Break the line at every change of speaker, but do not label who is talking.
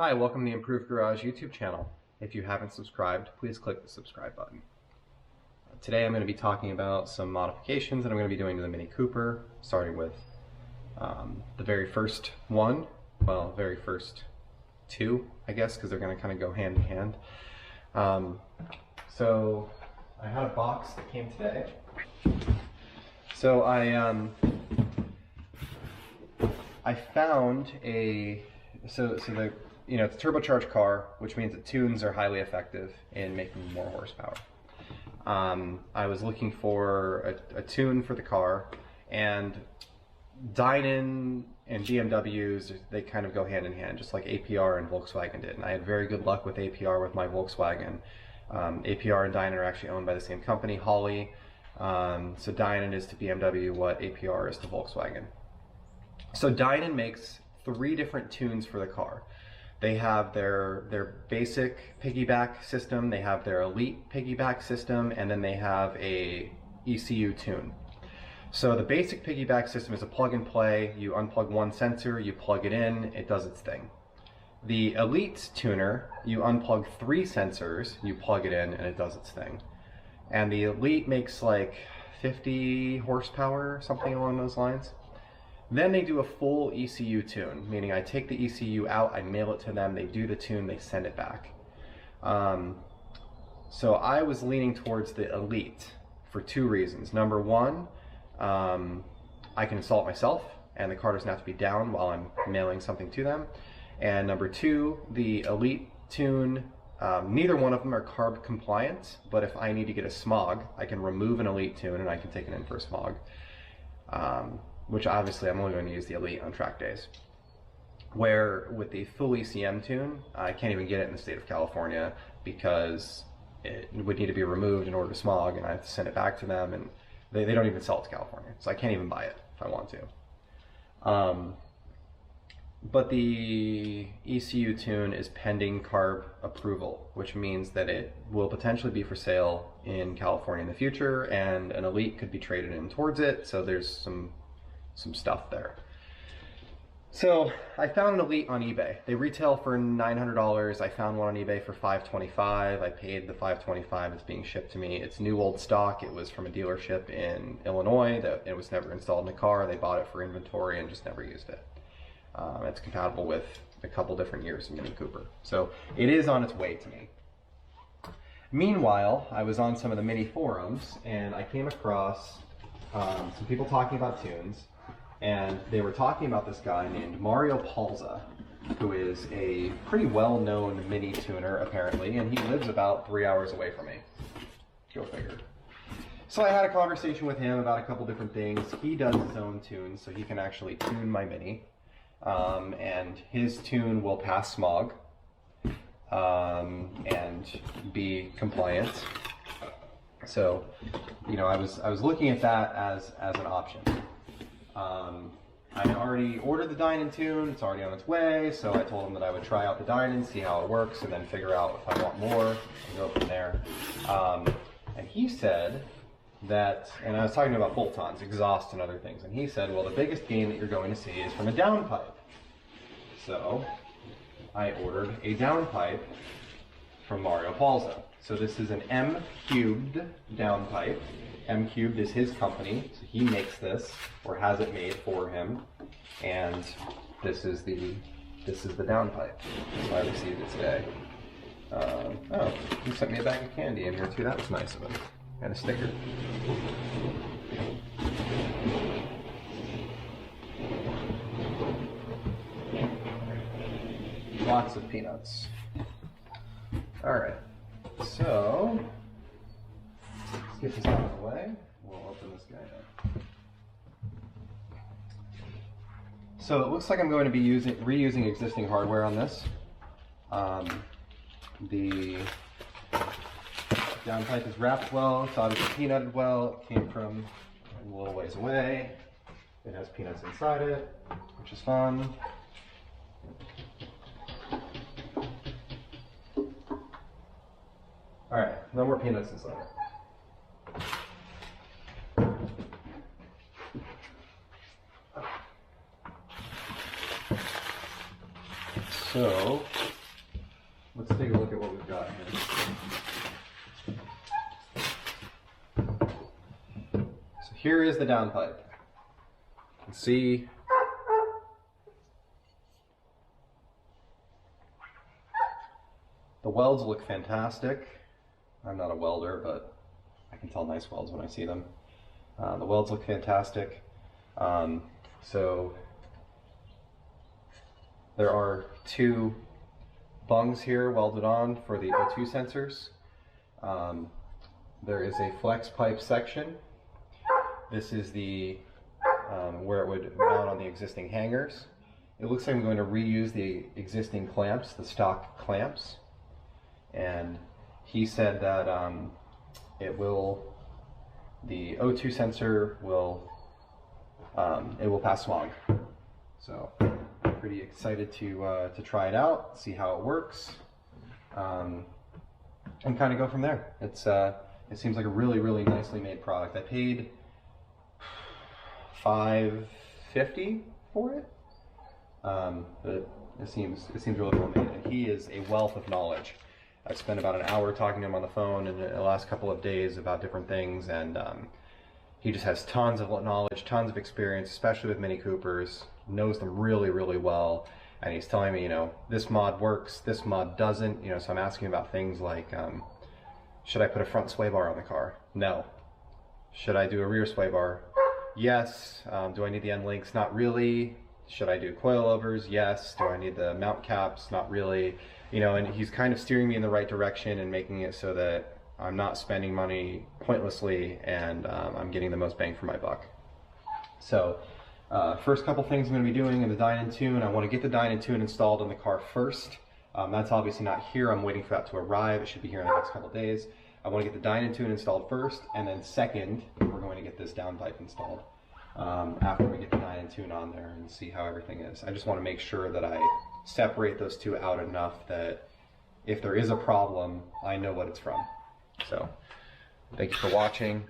Hi, welcome to the Improved Garage YouTube channel. If you haven't subscribed, please click the subscribe button. Today I'm going to be talking about some modifications that I'm going to be doing to the Mini Cooper, starting with the very first one, well, very first two, I guess, because they're going to kind of go hand in hand. So I had a box that came today. So I found a, so the, you know, it's a turbocharged car, which means that tunes are highly effective in making more horsepower. I was looking for a tune for the car, and Dinan and BMWs, they kind of go hand in hand, just like APR and Volkswagen did. And I had very good luck with APR with my Volkswagen. APR and Dinan are actually owned by the same company, Holley. So Dinan is to BMW what APR is to Volkswagen. So Dinan makes 3 different tunes for the car. They have their basic piggyback system, they have their Elite piggyback system, and then they have a ECU tune. So the basic piggyback system is a plug and play. You unplug one sensor, you plug it in, it does its thing. The Elite tuner, you unplug 3 sensors, you plug it in, and it does its thing. And the Elite makes like 50 horsepower, something along those lines. Then they do a full ECU tune, meaning I take the ECU out, I mail it to them, they do the tune, they send it back. So I was leaning towards the Elite for 2 reasons. Number 1, I can install it myself, and the car doesn't have to be down while I'm mailing something to them. And number 2, the Elite tune, neither one of them are carb compliant, but if I need to get a smog, I can remove an Elite tune and I can take it in for a smog. Which obviously I'm only going to use the Elite on track days. Where with the full ECM tune, I can't even get it in the state of California because it would need to be removed in order to smog, and I have to send it back to them, and they don't even sell it to California, so I can't even buy it if I want to. But the ECU tune is pending CARB approval, which means that it will potentially be for sale in California in the future, and an Elite could be traded in towards it, so there's some stuff there. So I found an Elite on eBay. They retail for $900. I found one on eBay for $525. I paid the $525. It's being shipped to me. It's new old stock. It was from a dealership in Illinois that it was never installed in the car. They bought it for inventory and just never used it. It's compatible with a couple different years of Mini Cooper. So it is on its way to me. Meanwhile, I was on some of the Mini forums and I came across some people talking about tunes. And they were talking about this guy named Mario Palza, who is a pretty well-known Mini tuner, apparently, and he lives about 3 hours away from me. Go figure. So I had a conversation with him about a couple different things. He does his own tunes, so he can actually tune my Mini. And his tune will pass smog and be compliant. So, you know, I was looking at that as an option. I already ordered the Dinan tune, it's already on its way, so I told him that I would try out the Dinan, see how it works, and then figure out if I want more, and go from there. And he said that, and I was talking about bolt-ons, exhaust, and other things, and he said, well, the biggest gain that you're going to see is from a downpipe. So I ordered a downpipe from Mario Palza. So this is an Mqubed downpipe. Mqubed is his company, so he makes this, or has it made for him, and this is the downpipe. So I received it today. Oh, he sent me a bag of candy in here too. That was nice of him, and a sticker. Lots of peanuts. All right, so. Let's get this out of the way. We'll open this guy up. So it looks like I'm going to be reusing existing hardware on this. The downpipe is wrapped well. It's obviously peanutted well. It came from a little ways away. It has peanuts inside it, which is fun. All right, no more peanuts inside it. So let's take a look at what we've got here. So here is the downpipe. You can see the welds look fantastic. I'm not a welder, but I can tell nice welds when I see them. The welds look fantastic. So there are two bungs here welded on for the O2 sensors. There is a flex pipe section. This is the where it would mount on the existing hangers. It looks like I'm going to reuse the existing clamps, the stock clamps. And he said that the O2 sensor will it will pass smog. So I'm pretty excited to try it out, see how it works, and kind of go from there. It seems like a really nicely made product. I paid $5.50 for it, but it seems really well made. And he is a wealth of knowledge. I spent about an hour talking to him on the phone in the last couple of days about different things, and he just has tons of knowledge, tons of experience, especially with Mini Coopers, knows them really well, and he's telling me, you know, this mod works, this mod doesn't, you know, so I'm asking about things like, should I put a front sway bar on the car? No. Should I do a rear sway bar? Yes. Do I need the end links? Not really. Should I do coilovers? Yes. Do I need the mount caps? Not really. You know, and he's kind of steering me in the right direction and making it so that I'm not spending money pointlessly, and I'm getting the most bang for my buck. So first couple things I'm going to be doing in the Dinan Tune, I want to get the Dinan Tune installed in the car first. That's obviously not here. I'm waiting for that to arrive. It should be here in the next couple of days. I want to get the Dinan Tune installed first, and then second, we're going to get this downpipe installed after we get the Dinan Tune on there and see how everything is. I just want to make sure that I separate those two out enough that if there is a problem, I know what it's from. So, thank you for watching.